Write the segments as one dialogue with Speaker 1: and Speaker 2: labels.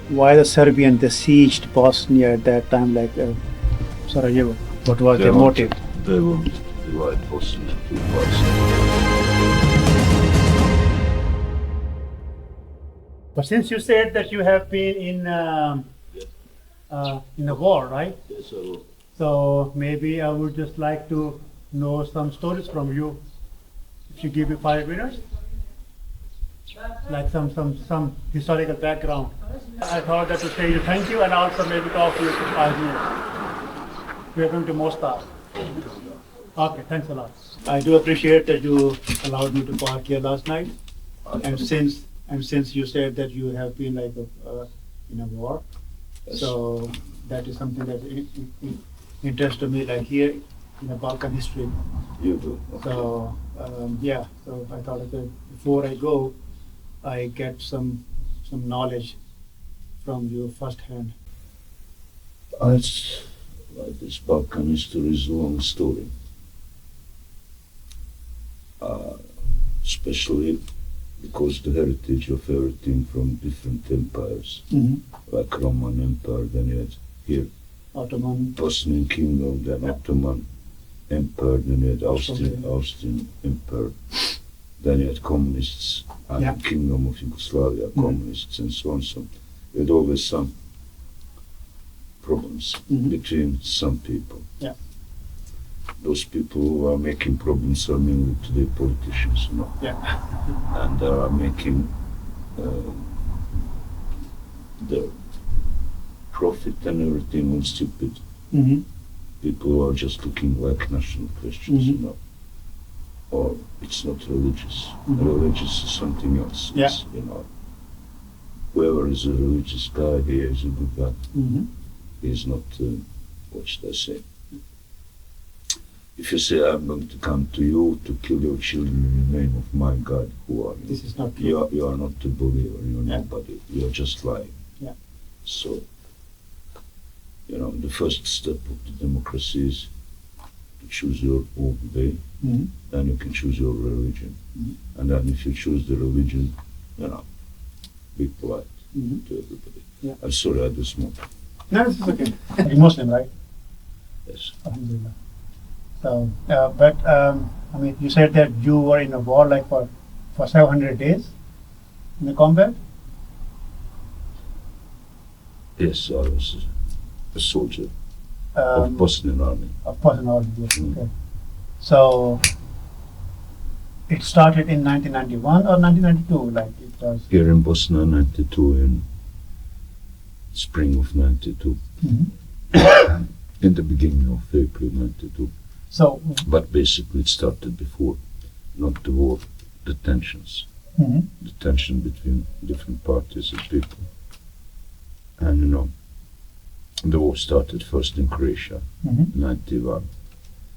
Speaker 1: why the Serbians they sieged Bosnia at that time, like Sarajevo? What was their motive?
Speaker 2: They wanted to divide Bosnia into two parts.
Speaker 1: But since you said that you have been in a war, right?
Speaker 2: Yes, I will.
Speaker 1: So maybe I would just like to know some stories from you. If you give me 5 minutes, like some historical background. I thought that to say you thank you and also maybe talk to you for 5 minutes. We are going to Mostar. Okay, thanks a lot. I do appreciate that you allowed me to park here last night. And since you said that you have been like in a war,
Speaker 2: Yes.
Speaker 1: so that is something that interested me, like here in the Balkan history.
Speaker 2: You do. Okay.
Speaker 1: So yeah, so I thought that before I go, I get some knowledge from you firsthand.
Speaker 2: It's like this Balkan history is a long story. Especially because the heritage of everything from different empires, like Roman Empire, then you had here
Speaker 1: Ottoman.
Speaker 2: Bosnian Kingdom, then Ottoman Empire, then you had Austrian Empire, then you had communists, and
Speaker 1: Yeah.
Speaker 2: Kingdom of Yugoslavia, communists, and so on. So you had always some problems between some people.
Speaker 1: Yeah.
Speaker 2: Those people who are making problems are mainly today politicians, you know.
Speaker 1: Yeah.
Speaker 2: And they are making their profit and everything on stupid people who are just looking like national questions, you know. Or it's not religious. Religious is something else.
Speaker 1: Yeah.
Speaker 2: It's, you know, whoever is a religious guy, he is a good guy. He is not, what should I say? If you say, I'm going to come to you to kill your children in the name of my God, who are you?
Speaker 1: This is not true.
Speaker 2: You are not a believer, you're
Speaker 1: Yeah.
Speaker 2: nobody, you're just lying.
Speaker 1: Yeah.
Speaker 2: So, you know, the first step of the democracy is to choose your own way, then you can choose your religion. And then if you choose the religion, you know, be polite to everybody.
Speaker 1: Yeah.
Speaker 2: I'm sorry, I do smoke.
Speaker 1: No, this is okay. You're Muslim, right?
Speaker 2: Yes.
Speaker 1: Alhamdulillah. So, I mean, you said that you were in a war like for 700 days in the combat?
Speaker 2: Yes, I was a soldier
Speaker 1: Um,
Speaker 2: of Bosnian army.
Speaker 1: Of course, in order to okay. So, it started in 1991 or 1992, like it was?
Speaker 2: Here in Bosnia, 92, in spring of 92. In the beginning of April 92.
Speaker 1: So,
Speaker 2: But basically it started before, not the war, the tensions. The tension between different parties and people. And you know, the war started first in Croatia, 91.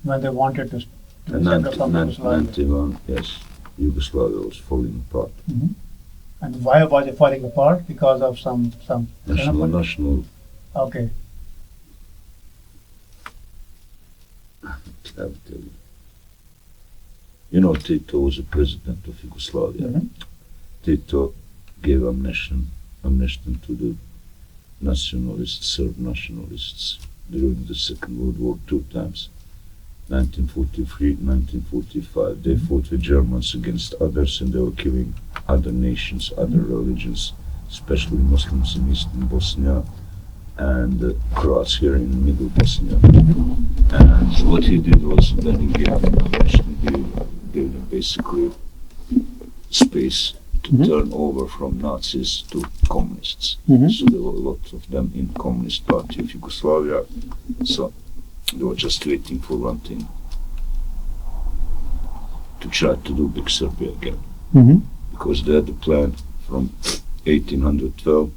Speaker 1: when they wanted to
Speaker 2: And
Speaker 1: separate from Yugoslavia.
Speaker 2: 91, yes, Yugoslavia was falling apart.
Speaker 1: And why was it falling apart? Because of some
Speaker 2: National,
Speaker 1: Okay.
Speaker 2: I will tell you. You know, Tito was a president of Yugoslavia. Tito gave amnesty to the nationalists, Serb nationalists, during the Second World War 2 times. 1943, 1945, they fought with Germans against others, and they were killing other nations, other religions, especially Muslims in eastern Bosnia and Croats here in middle Bosnia. And what he did was then he gave them basically space to turn over from Nazis to communists. So there were a lot of them in Communist Party of Yugoslavia. So they were just waiting for one thing, to try to do Big Serbia again. Because they had a plan from 1812,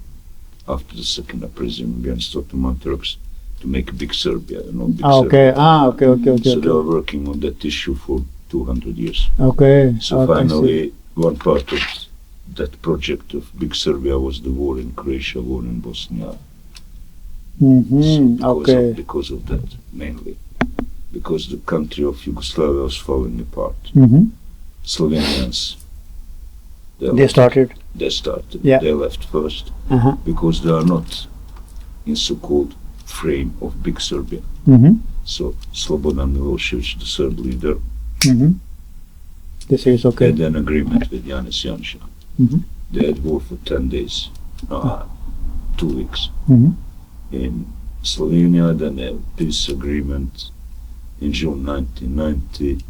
Speaker 2: after the Second Uprising against Ottoman Turks, to make Big Serbia, you know, Big Serbia.
Speaker 1: Okay.
Speaker 2: So they were working on that issue for 200 years.
Speaker 1: Okay.
Speaker 2: So finally, one part of that project of Big Serbia was the war in Croatia, war in Bosnia. So because of that, mainly. Because the country of Yugoslavia was falling apart. Slovenians
Speaker 1: They started.
Speaker 2: They started.
Speaker 1: Yeah.
Speaker 2: They left first because they are not in so-called frame of big Serbia. So Slobodan Milosevic, the Serb leader,
Speaker 1: They say it's okay.
Speaker 2: had an agreement with Janez Janša. They had war for 10 days, 2 weeks. In Slovenia, then a peace agreement in June 1990.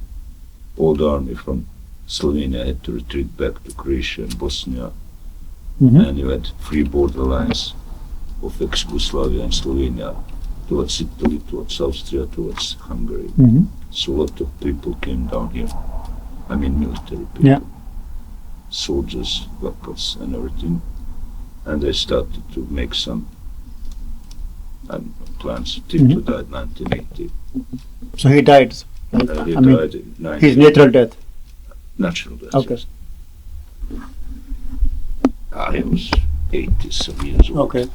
Speaker 2: All the army from Slovenia had to retreat back to Croatia and Bosnia, and you had free border lines of ex-Yugoslavia and Slovenia towards Italy, towards Austria, towards Hungary. So a lot of people came down here. I mean military people,
Speaker 1: Yeah.
Speaker 2: soldiers, locals and everything. And they started to make some plans. Tito died in 1980.
Speaker 1: So he died.
Speaker 2: He
Speaker 1: I mean,
Speaker 2: died in 1980.
Speaker 1: his natural death.
Speaker 2: Natural death.
Speaker 1: Okay.
Speaker 2: Yes. He was 80 some years old.
Speaker 1: Okay.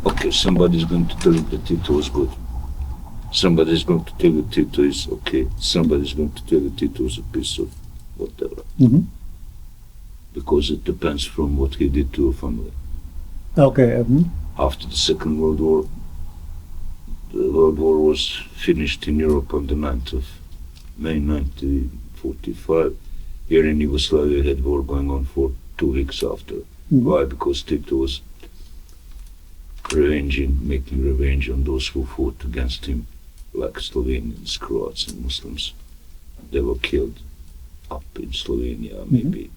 Speaker 2: Okay, somebody's going to tell you that Tito was good. Somebody's going to tell you Tito is okay. Somebody's going to tell you Tito is a piece of whatever. Because it depends from what he did to a family.
Speaker 1: Okay.
Speaker 2: After the Second World War, the World War was finished in Europe on the 9th of May 1945. Here in Yugoslavia had war going on for 2 weeks after. Why? Because Tito was making revenge on those who fought against him, like Slovenians, Croats and Muslims. They were killed up in Slovenia, maybe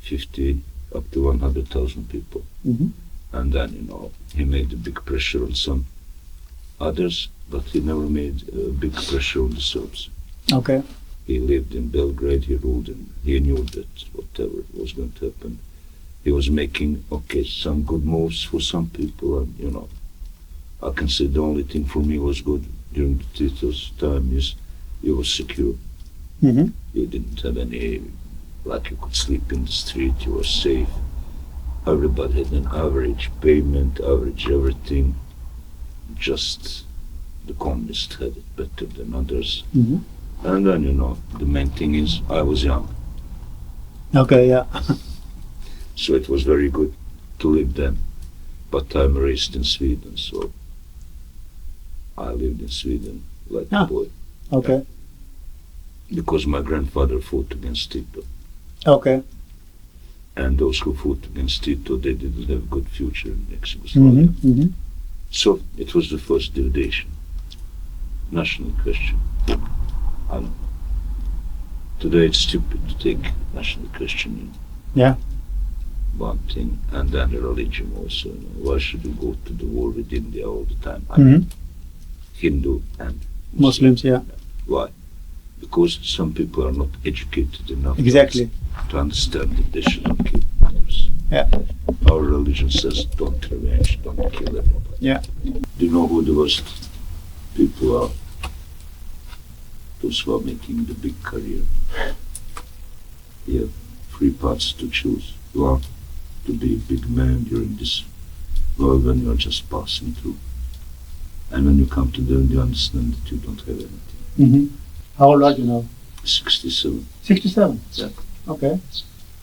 Speaker 2: 50 up to 100,000 people. And then, he made a big pressure on some others, but he never made a big pressure on the Serbs.
Speaker 1: Okay.
Speaker 2: He lived in Belgrade, he ruled, and he knew that whatever was going to happen, he was making, some good moves for some people, and, I can say the only thing for me was good during Tito's time is he was secure. You didn't have any, like you could sleep in the street, you were safe. Everybody had an average payment, average everything. Just the communists had it better than others. And then, the main thing is I was young.
Speaker 1: Okay, yeah.
Speaker 2: So it was very good to live then. But I'm raised in Sweden, so I lived in Sweden like a boy.
Speaker 1: Okay.
Speaker 2: Because my grandfather fought against Tito.
Speaker 1: Okay.
Speaker 2: And those who fought against Tito, they didn't have a good future in ex-Yugoslavia. So it was the first dividation. National question. I don't know. Today it's stupid to take national question in one thing, and then the religion also. Why should you go to the war with India all the time? I mean, Hindu and
Speaker 1: Muslims, yeah.
Speaker 2: Why? Because some people are not educated enough to understand that they should not kill others.
Speaker 1: Yeah.
Speaker 2: Our religion says don't revenge, don't kill everybody.
Speaker 1: Yeah.
Speaker 2: Do you know who the worst people are? Those who are making the big career. You have 3 paths to choose. You want to be a big man during this world when you are just passing through. And when you come to them, you understand that you don't have anything.
Speaker 1: How old are you now?
Speaker 2: 67.
Speaker 1: 67?
Speaker 2: Yeah.
Speaker 1: Okay.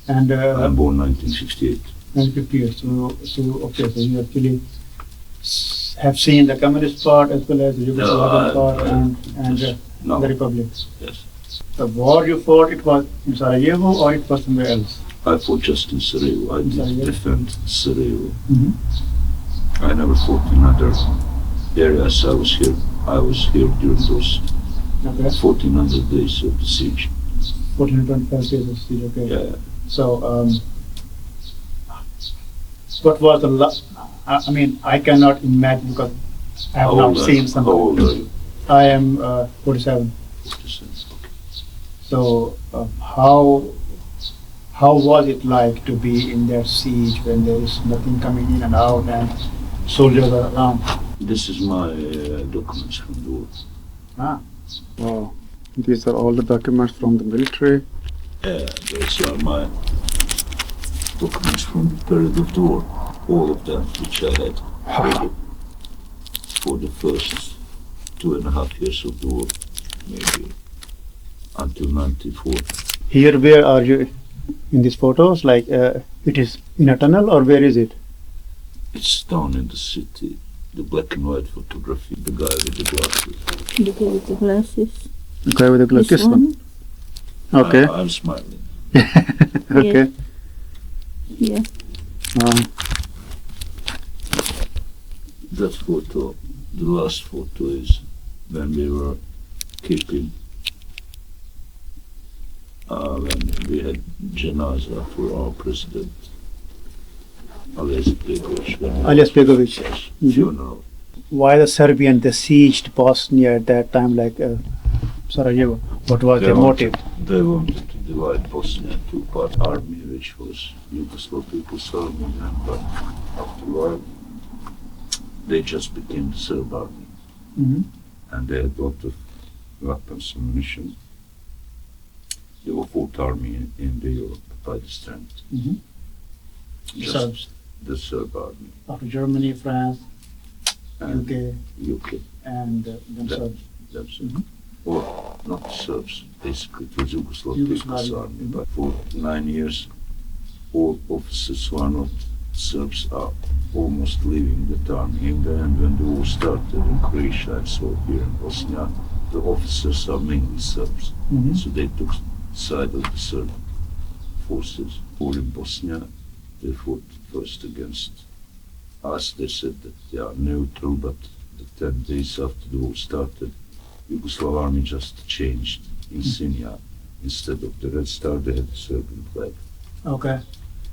Speaker 1: And
Speaker 2: I'm born 1958.
Speaker 1: 1958. So you actually have seen the communist part as well as the Yugoslavian part and the Republic.
Speaker 2: Yes.
Speaker 1: The war you fought, it was in Sarajevo or it was somewhere else?
Speaker 2: I fought just in Sarajevo. I did defend Sarajevo. I never fought in other areas. I was here during those 1400 days of the siege.
Speaker 1: 1425 days of the siege, okay.
Speaker 2: Yeah.
Speaker 1: So, what was the last? I mean, I cannot imagine because I have not seen something.
Speaker 2: How old are you?
Speaker 1: I am 47.
Speaker 2: 47, okay.
Speaker 1: So, how was it like to be in that siege when there is nothing coming in and out and soldiers are around?
Speaker 2: This is my documents from the war.
Speaker 3: Wow. These are all the documents from the military.
Speaker 2: Yeah, those are my documents from the period of the war. All of them, which I had ready for the first 2.5 years of the war, maybe until 94.
Speaker 1: Here, where are you in these photos? Like, it is in a tunnel, or where is it?
Speaker 2: It's down in the city. The black and white photography, the guy with the glasses.
Speaker 4: The guy with the glasses.
Speaker 3: The guy with the glasses.
Speaker 4: This one?
Speaker 3: Okay.
Speaker 2: I'm smiling.
Speaker 3: Okay.
Speaker 4: Yeah.
Speaker 2: That photo, the last photo is when we were keeping, when we had janaza for our president, Alias
Speaker 1: Begovic.
Speaker 2: funeral.
Speaker 1: Why the Serbian they sieged Bosnia at that time, like Sarajevo? What was their motive?
Speaker 2: They wanted to divide Bosnia into part army, which was Yugoslav People's Army, but after a while they just became the Serb army, and they had a lot of weapons and ammunition. They were fourth army in the Europe by the strength. Just
Speaker 1: Serbs.
Speaker 2: the Serb army.
Speaker 1: After Germany, France,
Speaker 2: And
Speaker 1: UK, and then Serbs.
Speaker 2: That's or not Serbs, basically it was Yugoslav People's
Speaker 1: Yugoslavia.
Speaker 2: Army, but for 9 years all officers who are not Serbs are almost leaving that army. In the end, when the war started in Croatia and so here in Bosnia, the officers are mainly Serbs. So they took side of the Serb forces. Or in Bosnia, they fought first against us. They said that they are neutral, but the 10 days after the war started, Yugoslav army just changed insignia. Instead of the red star, they had the Serbian flag.
Speaker 1: Okay.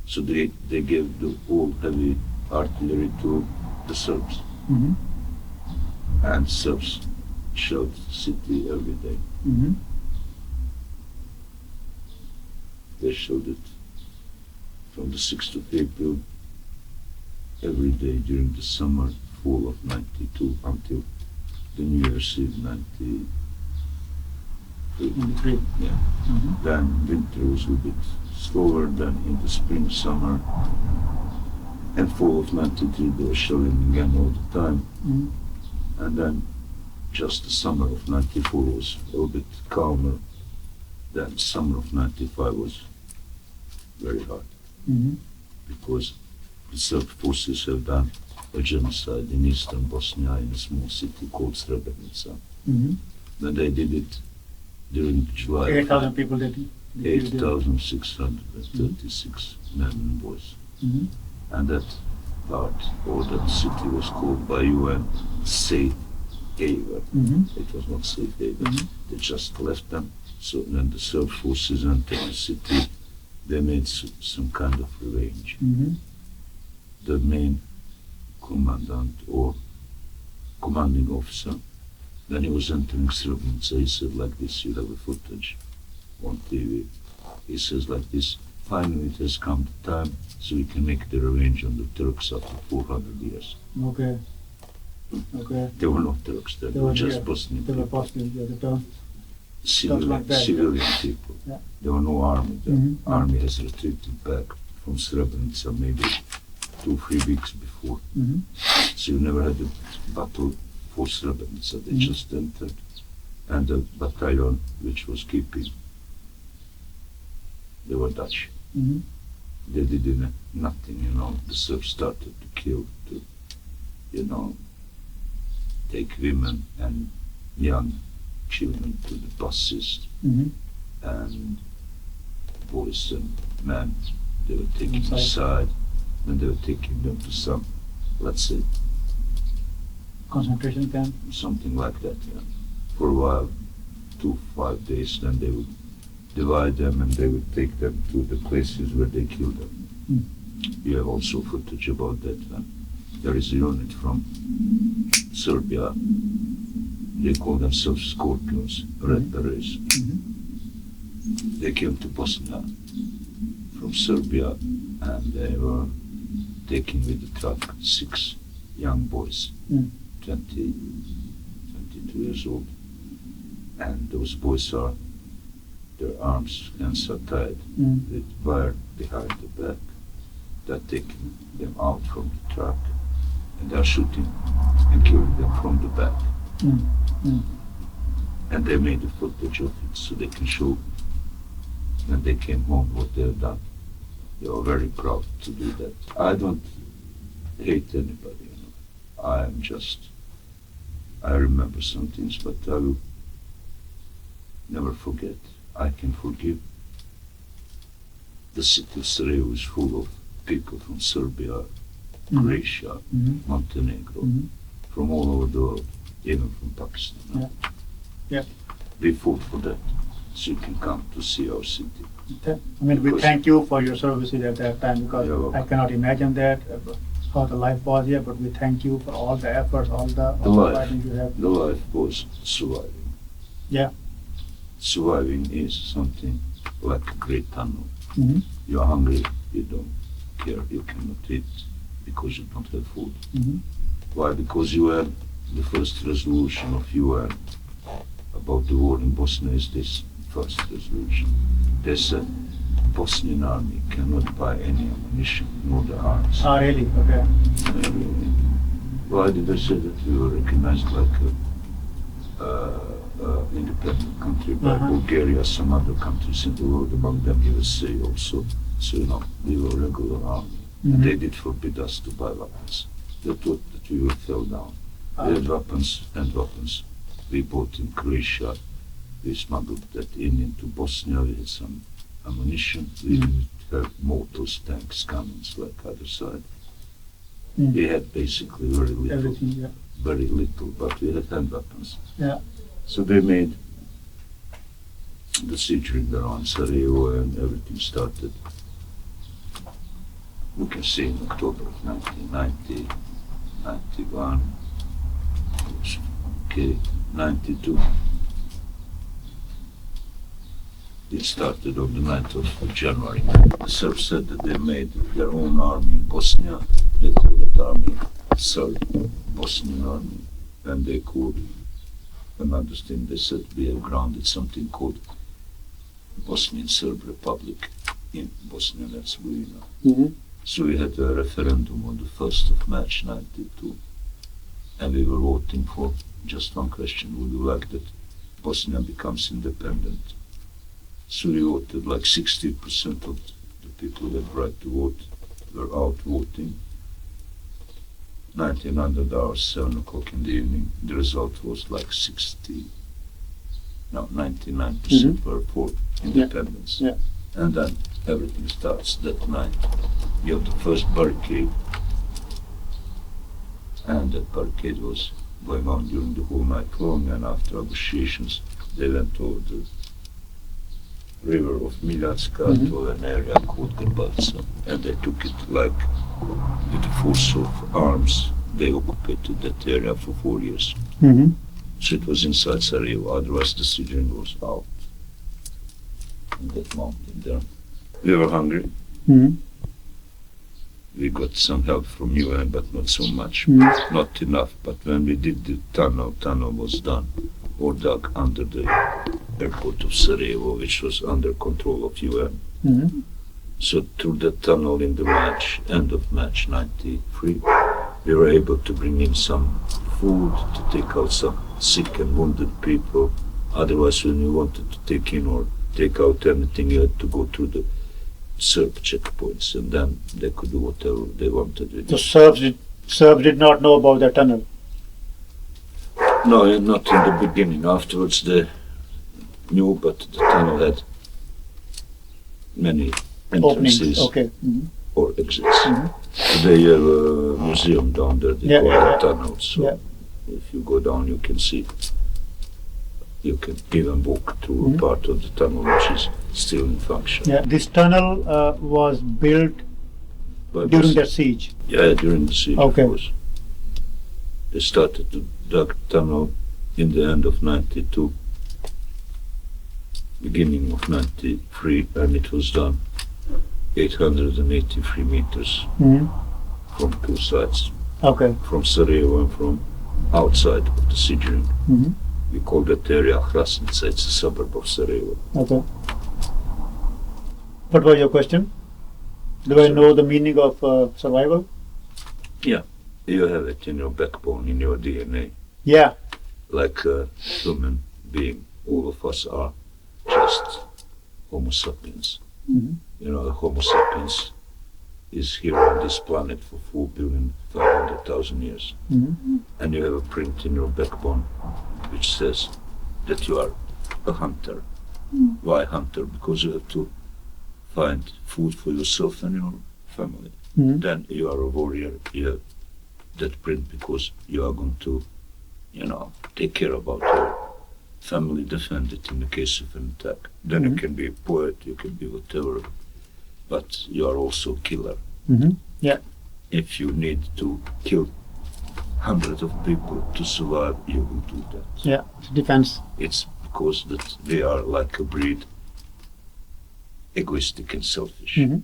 Speaker 2: So they gave the all heavy artillery to the Serbs. And Serbs shelled the city every day. They shelled it from the 6th of April every day during the summer, fall of 92 until the New Year's Eve 93. Yeah. Then winter was a bit slower than in the spring, summer, and fall of 93 they were shelling again all the time. And then just the summer of 94 was a little bit calmer. Then summer of 95 was very hard because the Serb forces have done a genocide in eastern Bosnia in a small city called Srebrenica. When they did it during July.
Speaker 1: 8,000 people did.
Speaker 2: 8,636 men and boys. And that part, or that city was called by UN safe haven. It was not safe haven. They just left them. So when the Serb forces entered the city, they made some kind of revenge. The main commandant or commanding officer, when he was entering Srebrenica, he said like this, you have a footage on TV. He says like this, finally it has come the time so we can make the revenge on the Turks after 400 years.
Speaker 1: Okay.
Speaker 2: They were not Turks, they were just Bosnian
Speaker 1: They were
Speaker 2: people.
Speaker 1: Bosnian, yeah, the
Speaker 2: Civilian people.
Speaker 1: Yeah.
Speaker 2: There were no army. The army has retreated back from Srebrenica maybe 2-3 weeks before. So you never had a battle for Srebrenica. They just entered. And the battalion which was keeping, they were Dutch. They did nothing, The Serbs started to kill, to, take women and young children to the buses, and boys and men, they were taking aside, and they were taking them to some, let's say,
Speaker 1: concentration camp.
Speaker 2: something like that, for a while, 2-5 days, then they would divide them and they would take them to the places where they killed them. You have also footage about that. There is a unit from Serbia, they call themselves Scorpions, Red Berets. They came to Bosnia from Serbia and they were taking with the truck 6 young boys, 22 years old. And those boys their arms, hands are tied with wire behind the back. They're taking them out from the truck and they're shooting and killing them from the back. And they made a footage of it so they can show when they came home, what they have done. They were very proud to do that. I don't hate anybody, you know. I remember some things, but I will never forget. I can forgive. The city of Sarajevo is full of people from Serbia, Croatia, Montenegro, from all over the world, even from Pakistan.
Speaker 1: Yeah. Yeah.
Speaker 2: We fought for that, so you can come to see our city.
Speaker 1: I mean, we thank you for your services at that time, because
Speaker 2: You're welcome.
Speaker 1: I cannot imagine that, how the life was here, but we thank you for all the efforts, all the
Speaker 2: life.
Speaker 1: fighting you have.
Speaker 2: The life was surviving.
Speaker 1: Yeah.
Speaker 2: Surviving is something like a great tunnel.
Speaker 1: Mm-hmm.
Speaker 2: You're hungry, you don't care, you cannot eat because you don't have food.
Speaker 1: Mm-hmm.
Speaker 2: Why? Because you had the first resolution of UN about the war in Bosnia is this first resolution. They said Bosnian army cannot buy any ammunition nor the arms.
Speaker 1: Ah, really? Okay.
Speaker 2: Why did they say that we were recognized like a independent country by Bulgaria, some other countries in the world, among them USA also. So, you know, we were a regular army. They did forbid us to buy weapons. They thought that we would fall down. We had weapons and weapons. We bought in Croatia. We smuggled that into Bosnia. We had some ammunition. We didn't have mortars, tanks, cannons like other side. We had basically very little.
Speaker 1: Everything, yeah.
Speaker 2: Very little, but we had hand weapons.
Speaker 1: Yeah.
Speaker 2: So they made the siege ring around Sarajevo and everything started. You can see in October of 1990, 91, okay, 92. It started on the 9th of January. The Serbs said that they made their own army in Bosnia. They called that army Serb Bosnian Army. And they called another thing, they said we have grounded something called Bosnian Serb Republic in Bosnia and Herzegovina. So we had a referendum on the 1st of March 92, and we were voting for just one question: would you like that Bosnia becomes independent? So we voted, like 60% of the people that had right to vote were out voting. 1900 hours, 7 o'clock in the evening, the result was like 99% were for independence.
Speaker 1: Yeah.
Speaker 2: And then everything starts that night. You have the first barricade, and that barricade was going on during the whole night long, and after negotiations they went over the river of Miljacka to an area called Grbavica, and they took it like with the force of arms. They occupied that area for 4 years. So it was inside Sarajevo, otherwise the siege ring was out on that mountain there. We were hungry. We got some help from UN, but not so much, not enough. But when we did the tunnel was done or dug under the airport of Sarajevo, which was under control of UN. So through the tunnel in the end of March 93, we were able to bring in some food to take out some sick and wounded people. Otherwise, when you wanted to take in or take out anything, you had to go through the Serb checkpoints, and then they could do whatever they wanted with
Speaker 1: The
Speaker 2: it.
Speaker 1: Serbs did not know about the tunnel.
Speaker 2: No, not in the beginning. Afterwards they knew, but the tunnel had many entrances or exits. They have a museum down there, they call it tunnel. So if you go down, you can see. You can even walk through a part of the tunnel which is still in function.
Speaker 1: Yeah, this tunnel was built during the siege.
Speaker 2: Yeah, during the siege,
Speaker 1: Okay.
Speaker 2: of course. They started to dig tunnel in the end of 92, beginning of 93, and it was done 883 meters from two sides,
Speaker 1: Okay.
Speaker 2: from Sarajevo and from outside of the siege ring. We call that area Hrasnica, it's a suburb of Sarajevo.
Speaker 1: Okay. What was your question? Do I know the meaning of survival?
Speaker 2: Yeah, you have it in your backbone, in your DNA.
Speaker 1: Yeah.
Speaker 2: Like a human being, all of us are just Homo sapiens.
Speaker 1: Mhm.
Speaker 2: You know, Homo sapiens is here on this planet for 4,500,000 years.
Speaker 1: Mhm.
Speaker 2: And you have a print in your backbone which says that you are a hunter. Why hunter? Because you have to find food for yourself and your family.
Speaker 1: Mhm.
Speaker 2: Then you are a warrior. You have that print because you are going to, you know, take care about your family, defend it in the case of an attack. Then you can be a poet, you can be whatever, but you are also a killer.
Speaker 1: Mhm. Yeah.
Speaker 2: If you need to kill hundreds of people to survive, you will do that.
Speaker 1: Yeah. Defense.
Speaker 2: It's because that they are like a breed, egoistic and selfish.
Speaker 1: Mhm.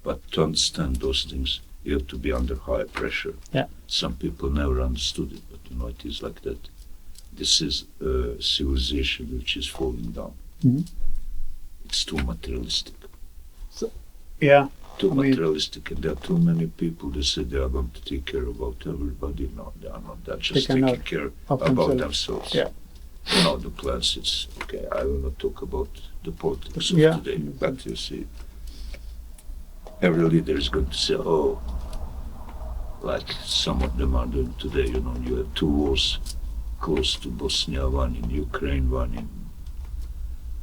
Speaker 2: But to understand those things, you have to be under high pressure.
Speaker 1: Yeah.
Speaker 2: Some people never understood it, but you know, it is like that. This is a civilization which is falling down.
Speaker 1: Mhm.
Speaker 2: It's too materialistic.
Speaker 1: Yeah.
Speaker 2: Too
Speaker 1: I mean-
Speaker 2: materialistic, and there are too many people that say they are going to take care about everybody. No, they are not. They're just taking
Speaker 1: cannot
Speaker 2: care
Speaker 1: of
Speaker 2: about
Speaker 1: themselves.
Speaker 2: themselves.
Speaker 1: Yeah.
Speaker 2: You know, the plans, it's okay. I will not talk about the politics of
Speaker 1: Yeah.
Speaker 2: today, but you see, every leader is going to say, oh, like some of them are doing today, you know, you have two wars close to Bosnia, one in Ukraine, one in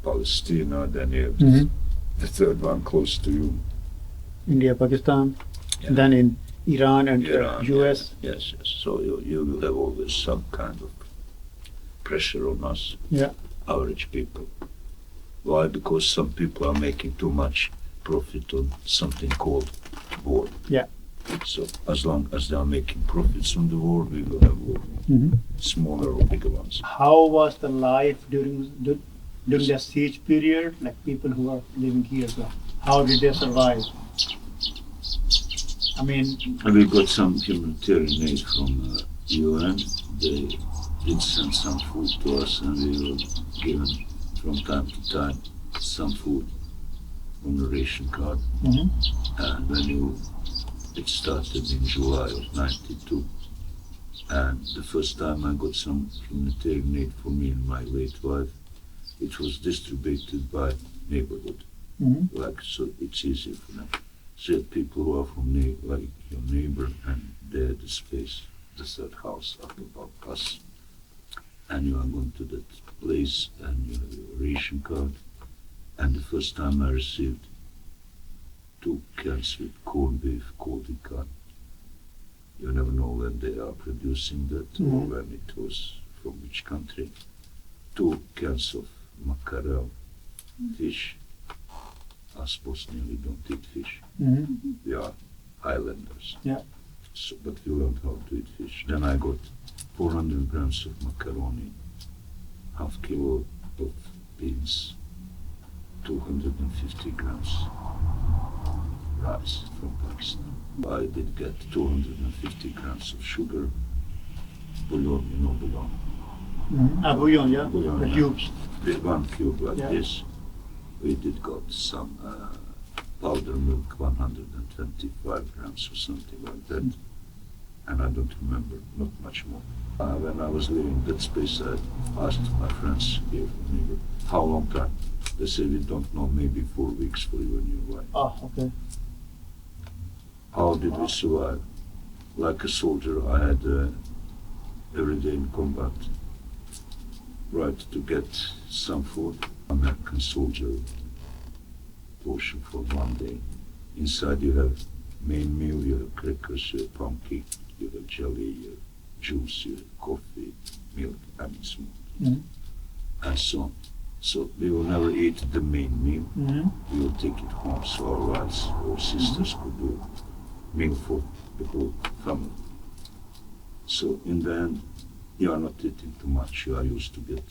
Speaker 2: Palestine, then you have
Speaker 1: Mhm.
Speaker 2: the third one close to you.
Speaker 1: India, Pakistan,
Speaker 2: Yeah.
Speaker 1: then in Iran and
Speaker 2: Iran,
Speaker 1: US.
Speaker 2: Yes, yes. So you will have always some kind of pressure on us,
Speaker 1: Yeah.
Speaker 2: average people. Why? Because some people are making too much profit on something called war.
Speaker 1: Yeah.
Speaker 2: So as long as they are making profits on the war, we will have war,
Speaker 1: Mhm.
Speaker 2: smaller or bigger ones.
Speaker 1: How was the life during the siege period? Like people who are living here, so how did they survive? I mean,
Speaker 2: And we got some humanitarian aid from UN. They did send some food to us, and we were given from time to time some food on the ration card.
Speaker 1: Mhm.
Speaker 2: And it started in July of '92. And the first time I got some humanitarian aid for me and my late wife, it was distributed by neighborhood.
Speaker 1: Mhm.
Speaker 2: Like, so it's easier for them. So you have people who are from like your neighbor, and they had the space, the third house up above us. And you are going to that place, and you have your ration card. And the first time I received 2 cans with corned beef, cold can. You never know when they are producing that or
Speaker 1: Mhm.
Speaker 2: when it was from which country. 2 cans of mackerel, fish. Us Bosnia, we don't eat fish.
Speaker 1: Mhm.
Speaker 2: We are islanders.
Speaker 1: Yeah.
Speaker 2: So, but we learned how to eat fish. Then I got 400 grams of macaroni, half kilo of beans, 250 grams rice from Pakistan. I did get 250 grams of sugar, bouillon, you know bouillon.
Speaker 1: Mhm. Bouillon, yeah,
Speaker 2: Bouillon,
Speaker 1: the
Speaker 2: yeah.
Speaker 1: cubes.
Speaker 2: With 1 cube like
Speaker 1: Yeah.
Speaker 2: this. We did got some powder milk, 125 grams or something like that. And I don't remember, not much more. When I was living in that space, I asked my friends here, neighbor, how long time? They said, we don't know, maybe 4 weeks for you and your wife.
Speaker 1: Ah, okay.
Speaker 2: How did we survive? Like a soldier, I had every day in combat, right to get some food. American soldier portion for 1 day. Inside you have main meal, you have crackers, you have pumpkin, you have jelly, you have juice, you have coffee, milk, smoke,
Speaker 1: Mhm.
Speaker 2: and so on. So we will never eat the main meal.
Speaker 1: Mhm.
Speaker 2: We will take it home so our wives or sisters could do meal for the whole family. So in the end, you are not eating too much. You are used to get,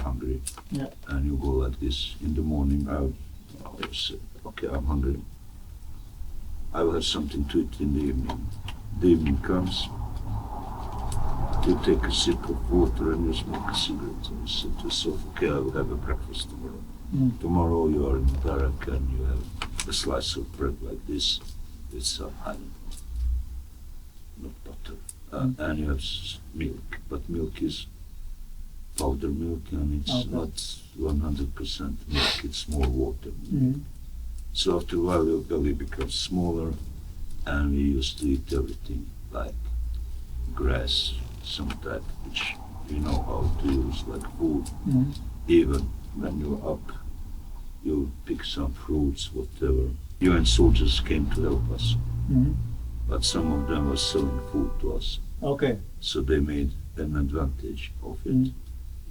Speaker 2: hungry.
Speaker 1: Yeah.
Speaker 2: And you go like this. In the morning, I will say, okay, I'm hungry. I will have something to eat in the evening. The evening comes, you take a sip of water and you smoke a cigarette and you say to yourself, okay, I will have a breakfast tomorrow.
Speaker 1: Mm.
Speaker 2: Tomorrow you are in the barrack and you have a slice of bread like this with some, I don't know, not butter. And you have milk, but milk is powder milk, and it's
Speaker 1: Okay.
Speaker 2: not 100% milk, it's more water.
Speaker 1: Mhm.
Speaker 2: So after a while your belly becomes smaller, and we used to eat everything like grass, some type which we know how to use like food.
Speaker 1: Mhm.
Speaker 2: Even when you're up, you pick some fruits, whatever. UN soldiers came to help us,
Speaker 1: Mhm.
Speaker 2: but some of them were selling food to us.
Speaker 1: Okay.
Speaker 2: So they made an advantage of it.
Speaker 1: Mhm.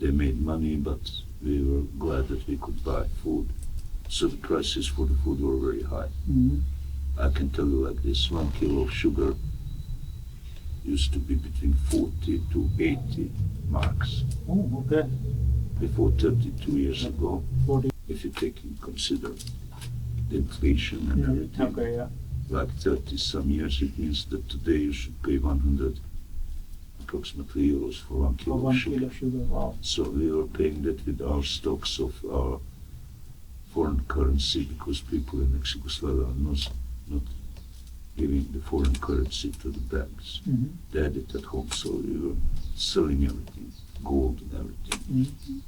Speaker 2: They made money, but we were glad that we could buy food. So the prices for the food were very high.
Speaker 1: Mhm.
Speaker 2: I can tell you like this, 1 kilo of sugar used to be between 40 to 80 marks.
Speaker 1: Oh, okay.
Speaker 2: Before 32 years ago,
Speaker 1: 40.
Speaker 2: if you take in consider the inflation and everything,
Speaker 1: Okay, yeah.
Speaker 2: like 30 some years, it means that today you should pay 100 approximately euros for 1
Speaker 1: For
Speaker 2: kilo of
Speaker 1: 1
Speaker 2: sugar.
Speaker 1: kilo sugar. Wow.
Speaker 2: So we were paying that with our stocks of our foreign currency, because people in ex-Yugoslavia are not giving the foreign currency to the banks.
Speaker 1: Mhm.
Speaker 2: They had it at home, so we were selling everything, gold and everything.
Speaker 1: Mhm.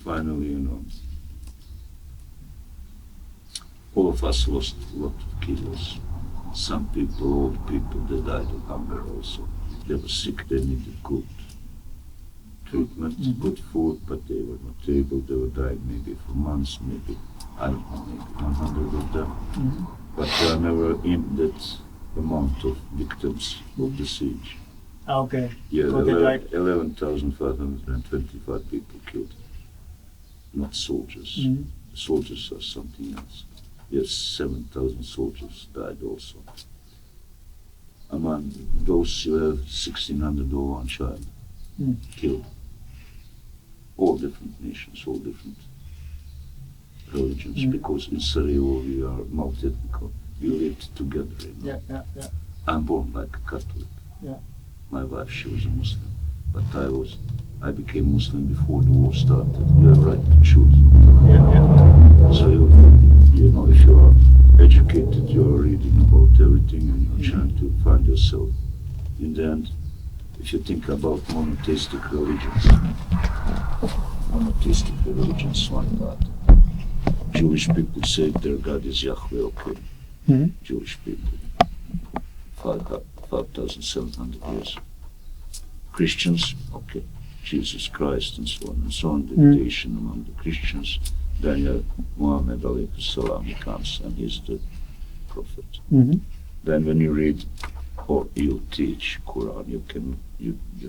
Speaker 2: Finally, all of us lost a lot of kilos. Some people, old people, they died of hunger also. They were sick, they needed good treatment, good food, but they were not able. They were dying maybe for months, maybe, I don't know, maybe 100 of them.
Speaker 1: Mhm.
Speaker 2: But there are never in that amount of victims of the siege.
Speaker 1: Okay.
Speaker 2: Yeah,
Speaker 1: So they died.
Speaker 2: 11,525 people killed, not soldiers.
Speaker 1: Mhm.
Speaker 2: Soldiers are something else. Yes, 7,000 soldiers died also. Among those you have 1,600 or one child
Speaker 1: Mm.
Speaker 2: killed. All different nations, all different religions,
Speaker 1: Mm.
Speaker 2: because in Sarajevo we are multi-ethnic. We lived together.
Speaker 1: Yeah.
Speaker 2: I'm born like a Catholic.
Speaker 1: Yeah.
Speaker 2: My wife, she was a Muslim, but I became Muslim before the war started. You have right to choose.
Speaker 1: Yeah.
Speaker 2: So you know, if you are educated, you are reading about everything, and you're trying to find yourself. In the end, if you think about monotheistic religions, one God. Jewish people say their God is Yahweh, okay?
Speaker 1: Mhm.
Speaker 2: Jewish people, 5,700 years. Christians, okay, Jesus Christ and so on and so on, dictation among the Christians. Then you have Muhammad alayhi salam, he comes and he's the prophet.
Speaker 1: Mhm.
Speaker 2: Then when you read or you teach Quran, you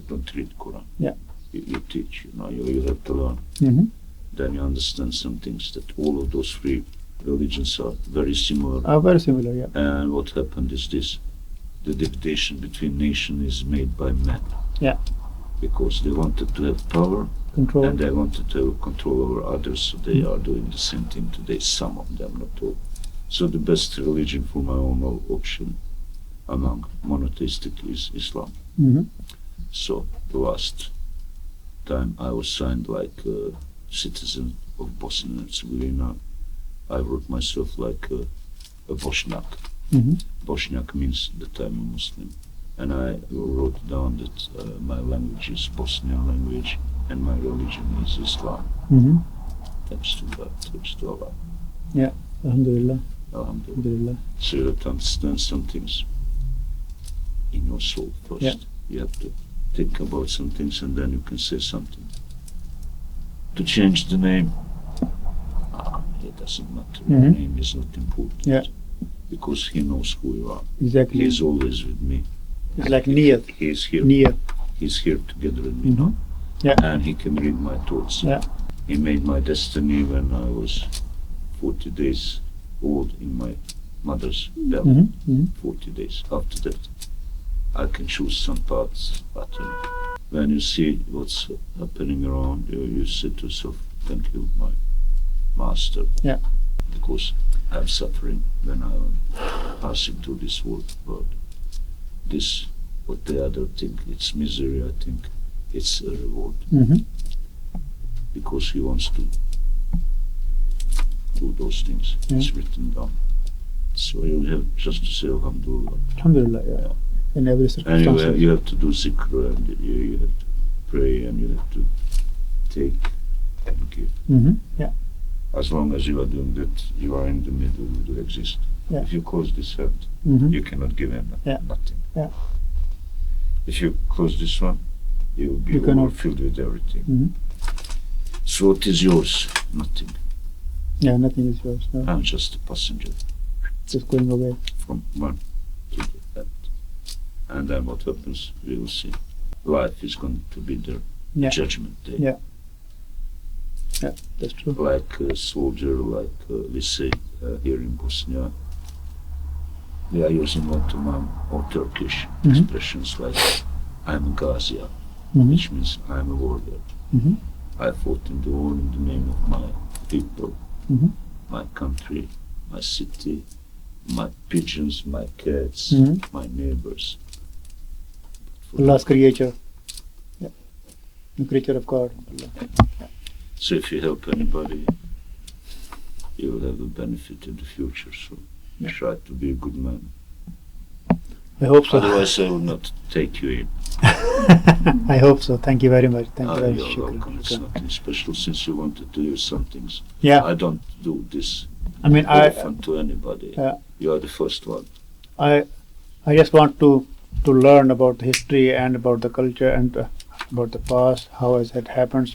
Speaker 2: don't read Quran.
Speaker 1: Yeah.
Speaker 2: You teach, you have to learn.
Speaker 1: Mhm.
Speaker 2: Then you understand some things, that all of those three religions are very similar.
Speaker 1: Very similar, yeah.
Speaker 2: And what happened is this: the division between nations is made by men.
Speaker 1: Yeah.
Speaker 2: Because they wanted to have power
Speaker 1: Control.
Speaker 2: and they wanted to have control over others, so they are doing the same thing today, some of them, not all. So the best religion for my own option among monotheistic is Islam.
Speaker 1: Mhm.
Speaker 2: So the last time I was signed like a citizen of Bosnia and Herzegovina, I wrote myself like a Bosniak.
Speaker 1: Mhm.
Speaker 2: Bosniak means that I'm a Muslim. And I wrote down that my language is Bosnian language and my religion is Islam.
Speaker 1: Mhm.
Speaker 2: Thanks to God, thanks to Allah.
Speaker 1: Alhamdulillah.
Speaker 2: Alhamdulillah.
Speaker 1: Alhamdulillah.
Speaker 2: So you have to understand some things in your soul first.
Speaker 1: Yeah.
Speaker 2: You have to think about some things and then you can say something. To change the name, it doesn't matter. The
Speaker 1: Mhm.
Speaker 2: name is not important.
Speaker 1: Yeah.
Speaker 2: Because he knows who you are.
Speaker 1: Exactly.
Speaker 2: He is always with me.
Speaker 1: It's like Niyat.
Speaker 2: He is here.
Speaker 1: Niyat.
Speaker 2: He's here together with me
Speaker 1: Mhm.
Speaker 2: now.
Speaker 1: Yeah.
Speaker 2: And he can read my thoughts.
Speaker 1: Yeah.
Speaker 2: He made my destiny when I was 40 days old in my mother's belly.
Speaker 1: Mhm. Mhm.
Speaker 2: 40 days. After that, I can choose some paths. But when you see what's happening around you, you say to yourself, thank you, my master.
Speaker 1: Yeah.
Speaker 2: Because I'm suffering when I'm passing through this world. This, what the other think, it's misery, I think it's a reward.
Speaker 1: Mhm.
Speaker 2: Because he wants to do those things. It's written down. So you have just to say Alhamdulillah.
Speaker 1: Alhamdulillah, yeah.
Speaker 2: Yeah.
Speaker 1: In every
Speaker 2: And
Speaker 1: circumstance.
Speaker 2: you have to do zikr, and you have to pray, and you have to take and give.
Speaker 1: Yeah.
Speaker 2: As long as you are doing that, you are in the middle, you do exist.
Speaker 1: Yeah.
Speaker 2: If you close this hand, you cannot give him nothing.
Speaker 1: Yeah.
Speaker 2: If you close this one, you will be
Speaker 1: You cannot.
Speaker 2: overfilled with everything. So what is yours? Nothing.
Speaker 1: Yeah, nothing is yours. No.
Speaker 2: I'm just a passenger
Speaker 1: Just going away.
Speaker 2: from one to the end. And then what happens, we will see. Life is going to be the
Speaker 1: Yeah.
Speaker 2: judgment day.
Speaker 1: Yeah. Yeah, that's true.
Speaker 2: Like a soldier, like we say here in Bosnia, we are using Ottoman or Turkish expressions like I'm a Gazia, which means I'm a warrior. I fought in the war in the name of my people, my country, my city, my pigeons, my cats, my neighbors.
Speaker 1: Allah's creature. Yeah. The creature of God. Allah.
Speaker 2: So if you help anybody, you will have a benefit in the future. So try to be a good man.
Speaker 1: I hope so.
Speaker 2: Otherwise, I will not take you in.
Speaker 1: I hope so. Thank you very much. Thank you very
Speaker 2: You're
Speaker 1: much.
Speaker 2: welcome. It's nothing special since you wanted to use some things.
Speaker 1: Yeah.
Speaker 2: I don't do this
Speaker 1: I mean,
Speaker 2: often to anybody.
Speaker 1: Yeah.
Speaker 2: You are the first one.
Speaker 1: I just want to learn about the history and about the culture and about the past. How has it happened?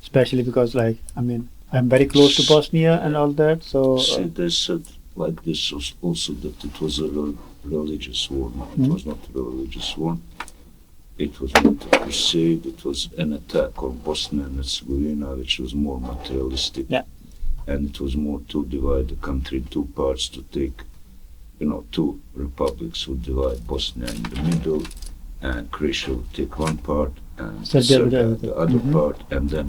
Speaker 1: Especially because, like, I mean, I'm very close to Bosnia and all that. So
Speaker 2: See, they said like this also that it was a religious war. No, it was not a religious war. It was not a crusade. It was an attack on Bosnia and Herzegovina, which was more materialistic.
Speaker 1: Yeah.
Speaker 2: And it was more to divide the country in two parts, to take, two republics would divide Bosnia in the middle, and Croatia would take one part, and Serbia the other part, and then,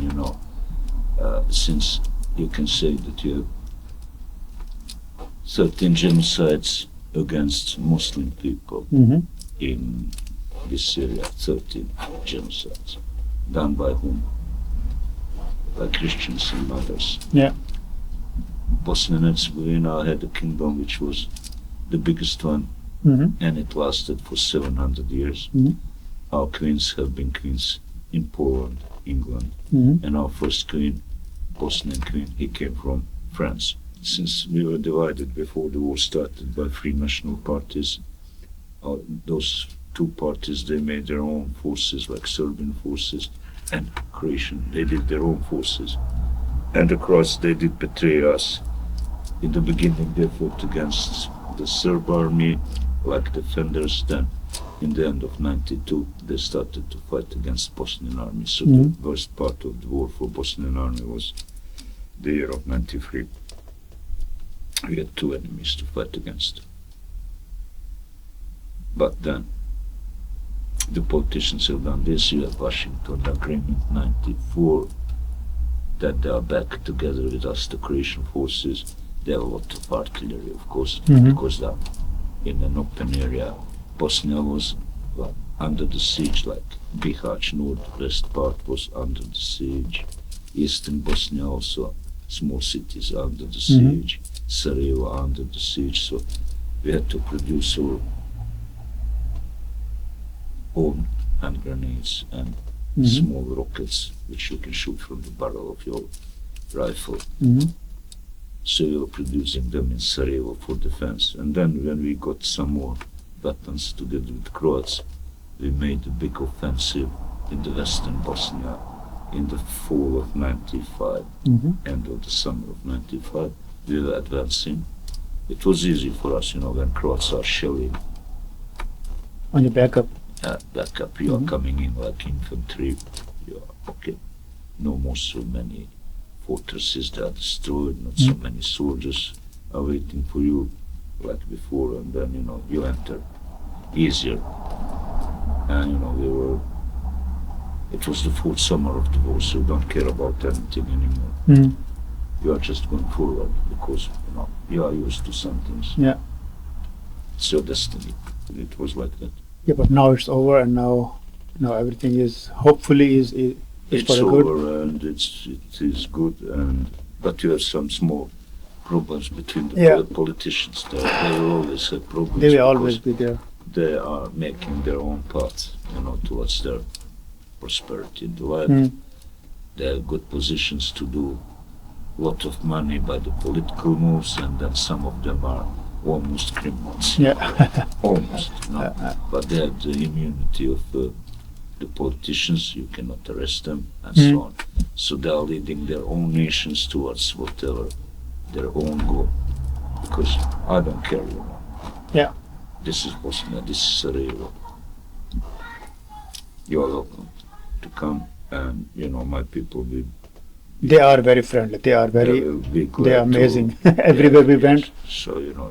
Speaker 2: since you can say that you have 13 genocides against Muslim people in this area, 13 genocides, done by whom? By Christians and others.
Speaker 1: yeah.
Speaker 2: Bosnia and Herzegovina had a kingdom which was the biggest one, and it lasted for 700 years. Our queens have been queens in Poland, England, and our first queen, Bosnian queen, he came from France. Since we were divided before the war started by three national parties, those two parties, they made their own forces, like Serbian forces and Croatian. They did their own forces. And across, they did betray us. In the beginning, they fought against the Serb army like defenders. Then, in the end of '92, they started to fight against Bosnian army. So the worst part of the war for Bosnian army was the year of '93. We had two enemies to fight against. But then, the politicians have done this. You have Washington Agreement '94, that they are back together with us, the Croatian forces. They have a lot of artillery, of course, because they're in an open area. Bosnia was under the siege, like Bihać, northwest part was under the siege. Eastern Bosnia also, small cities under the siege. Sarajevo under the siege. So we had to produce our own hand grenades and small rockets which you can shoot from the barrel of your rifle. So we were producing them in Sarajevo for defense. And then when we got some more weapons together with Croats, we made a big offensive in the western Bosnia in the fall of '95, end of the summer of '95. We were advancing. It was easy for us, when Croats are shelling.
Speaker 1: On your backup.
Speaker 2: Backup, you are coming in like infantry, you are okay. No more so many fortresses that are destroyed, not so many soldiers are waiting for you like before, and then, you enter easier. And, it was the fourth summer of the war, so you don't care about anything anymore. You are just going forward because, you are used to some things.
Speaker 1: Yeah.
Speaker 2: It's your destiny. It was like that.
Speaker 1: Yeah, but now it's over, and now everything is hopefully is
Speaker 2: It's
Speaker 1: for the good.
Speaker 2: over and it is good, but you have some small problems between the politicians. They will always have problems.
Speaker 1: They will always be there.
Speaker 2: They are making their own path, towards their prosperity in the life. They have good positions to do a lot of money by the political moves, and then some of them are almost criminals.
Speaker 1: Yeah.
Speaker 2: Almost, no. But they have the immunity of the politicians. You cannot arrest them, and so on. So they are leading their own nations towards whatever their own goal. Because I don't care, you know.
Speaker 1: Yeah.
Speaker 2: This is Bosnia, this is Sarajevo. You are welcome to come, and you know my people will.
Speaker 1: They are very friendly. They are very. They are amazing. Everywhere we went.
Speaker 2: So you know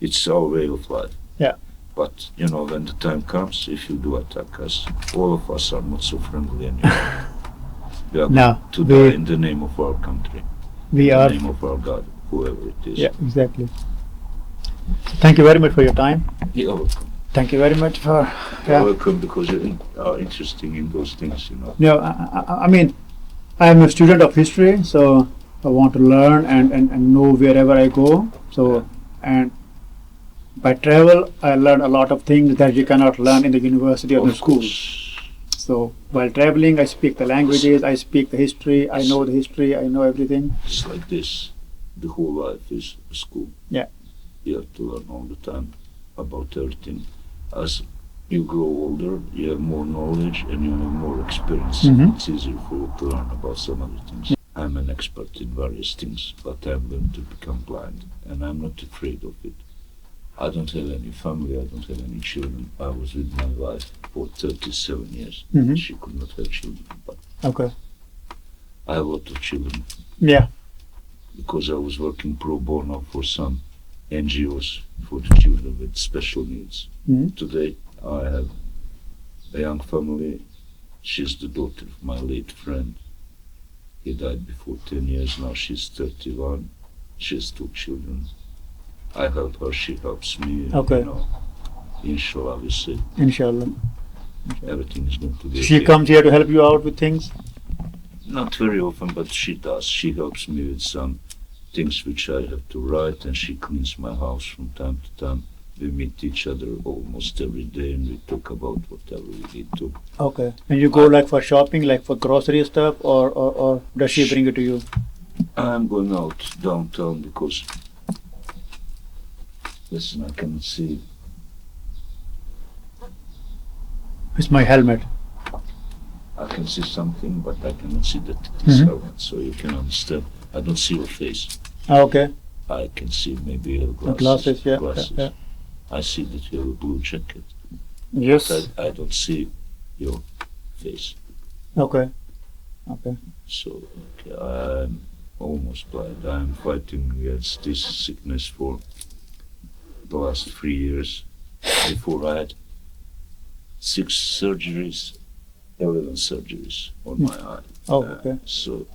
Speaker 2: it's our way of life.
Speaker 1: Yeah.
Speaker 2: But you know when the time comes, if you do attack us, all of us are not so friendly anymore. We are
Speaker 1: No,
Speaker 2: to die in the name of our country,
Speaker 1: we
Speaker 2: in
Speaker 1: are.
Speaker 2: the name of our God, whoever it is.
Speaker 1: Yeah, exactly. Thank you very much for your time.
Speaker 2: You're welcome.
Speaker 1: Thank you very much for.
Speaker 2: You're
Speaker 1: Yeah.
Speaker 2: welcome because you are interested in those things, you know.
Speaker 1: No, I mean, I'm a student of history, so I want to learn and know wherever I go. So, and by travel, I learn a lot of things that you cannot learn in the university or the
Speaker 2: Of
Speaker 1: school.
Speaker 2: course.
Speaker 1: So, while traveling, I speak the languages, I speak the history, I know the history, I know everything.
Speaker 2: It's like this. The whole life is a school.
Speaker 1: Yeah.
Speaker 2: You have to learn all the time about everything. As you grow older, you have more knowledge and you have more experience.
Speaker 1: Mhm.
Speaker 2: It's easier for you to learn about some other things. I'm an expert in various things, but I'm going to become blind, and I'm not afraid of it. I don't have any family, I don't have any children. I was with my wife for 37 years.
Speaker 1: Mhm.
Speaker 2: She could not have children, but
Speaker 1: Okay.
Speaker 2: I have a lot of children
Speaker 1: Yeah.
Speaker 2: because I was working pro bono for some NGOs for the children with special needs.
Speaker 1: Mhm.
Speaker 2: Today I have a young family. She's the daughter of my late friend. He died before 10 years, now she's 31. She has 2 children. I help her, she helps me.
Speaker 1: Okay.
Speaker 2: You know, inshallah, we say
Speaker 1: Inshallah.
Speaker 2: everything is going to be
Speaker 1: She
Speaker 2: okay.
Speaker 1: comes here to help you out with things.
Speaker 2: Not very often, but she does. She helps me with some things which I have to write, and she cleans my house from time to time. We meet each other almost every day, and we talk about whatever we need to.
Speaker 1: Okay. And you go like for shopping, like for grocery stuff, or does she bring it to you?
Speaker 2: I'm going out downtown because, listen, I cannot see.
Speaker 1: It's my helmet.
Speaker 2: I can see something, but I cannot see that it is
Speaker 1: Mhm.
Speaker 2: helmet, so you can understand. I don't see your face.
Speaker 1: Okay.
Speaker 2: I can see maybe you have glasses.
Speaker 1: Glasses, yeah,
Speaker 2: glasses.
Speaker 1: yeah.
Speaker 2: I see that you have a blue jacket.
Speaker 1: Yes.
Speaker 2: But I don't see your face.
Speaker 1: Okay. Okay.
Speaker 2: So, okay, I'm almost blind. I'm fighting against this sickness for the last 3 years. Before I had 6 surgeries, 11 surgeries on my eye.
Speaker 1: Oh, okay.
Speaker 2: So,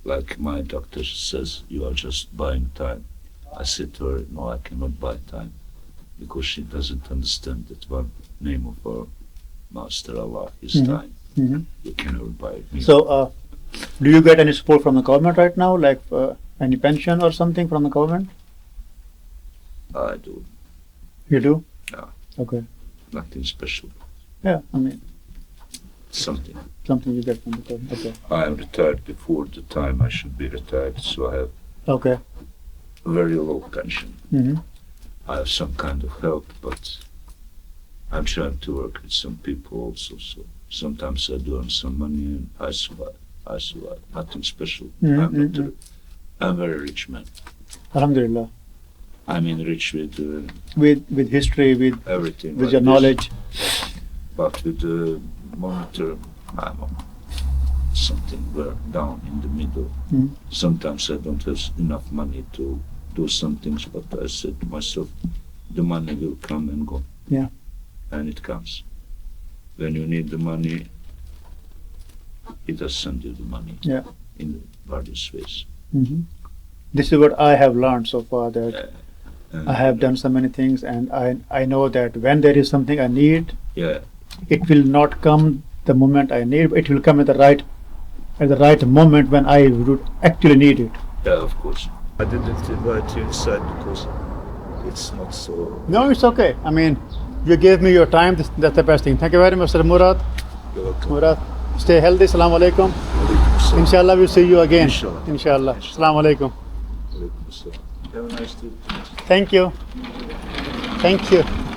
Speaker 2: like my doctor says, you are just buying time. I said to her, no, I cannot buy time, because she doesn't understand that one name of our Master Allah is
Speaker 1: Mhm.
Speaker 2: time.
Speaker 1: Mhm.
Speaker 2: You can never buy me.
Speaker 1: So, do you get any support from the government right now, like any pension or something from the government?
Speaker 2: I do
Speaker 1: You do?
Speaker 2: Yeah.
Speaker 1: Okay.
Speaker 2: nothing special,
Speaker 1: Yeah, I mean,
Speaker 2: something.
Speaker 1: something you get from the government. Okay.
Speaker 2: I am retired before the time I should be retired, so I have
Speaker 1: Okay.
Speaker 2: a very low pension.
Speaker 1: Mm-hmm.
Speaker 2: I have some kind of help, but I'm trying to work with some people also, so sometimes I do earn some money and I survive. Nothing special.
Speaker 1: Mhm,
Speaker 2: I'm a very rich man.
Speaker 1: Alhamdulillah.
Speaker 2: I mean rich with
Speaker 1: With history, with
Speaker 2: everything.
Speaker 1: with
Speaker 2: like
Speaker 1: your
Speaker 2: this.
Speaker 1: knowledge.
Speaker 2: But with the monitor, I'm something where down in the middle.
Speaker 1: Mhm.
Speaker 2: Sometimes I don't have enough money to do some things, but I said to myself, the money will come and go.
Speaker 1: Yeah.
Speaker 2: And it comes. When you need the money, it does send you the money.
Speaker 1: Yeah.
Speaker 2: In various ways.
Speaker 1: Mm-hmm. This is what I have learned so far, that
Speaker 2: And,
Speaker 1: I have done so many things, and I know that when there is something I need,
Speaker 2: Yeah,
Speaker 1: it will not come the moment I need, but it will come at the right moment when I would actually need it.
Speaker 2: yeah, of course. I didn't invite you inside because it's not so.
Speaker 1: No, it's okay. I mean, you gave me your time. That's the best thing. Thank you very much, Mr. Murad.
Speaker 2: You're welcome.
Speaker 1: Murad, Stay healthy. Assalamu alaikum. Inshallah, we'll see you again.
Speaker 2: Inshallah.
Speaker 1: Inshallah. Assalamu alaikum.
Speaker 2: Have a nice day.
Speaker 1: Thank you. Thank you.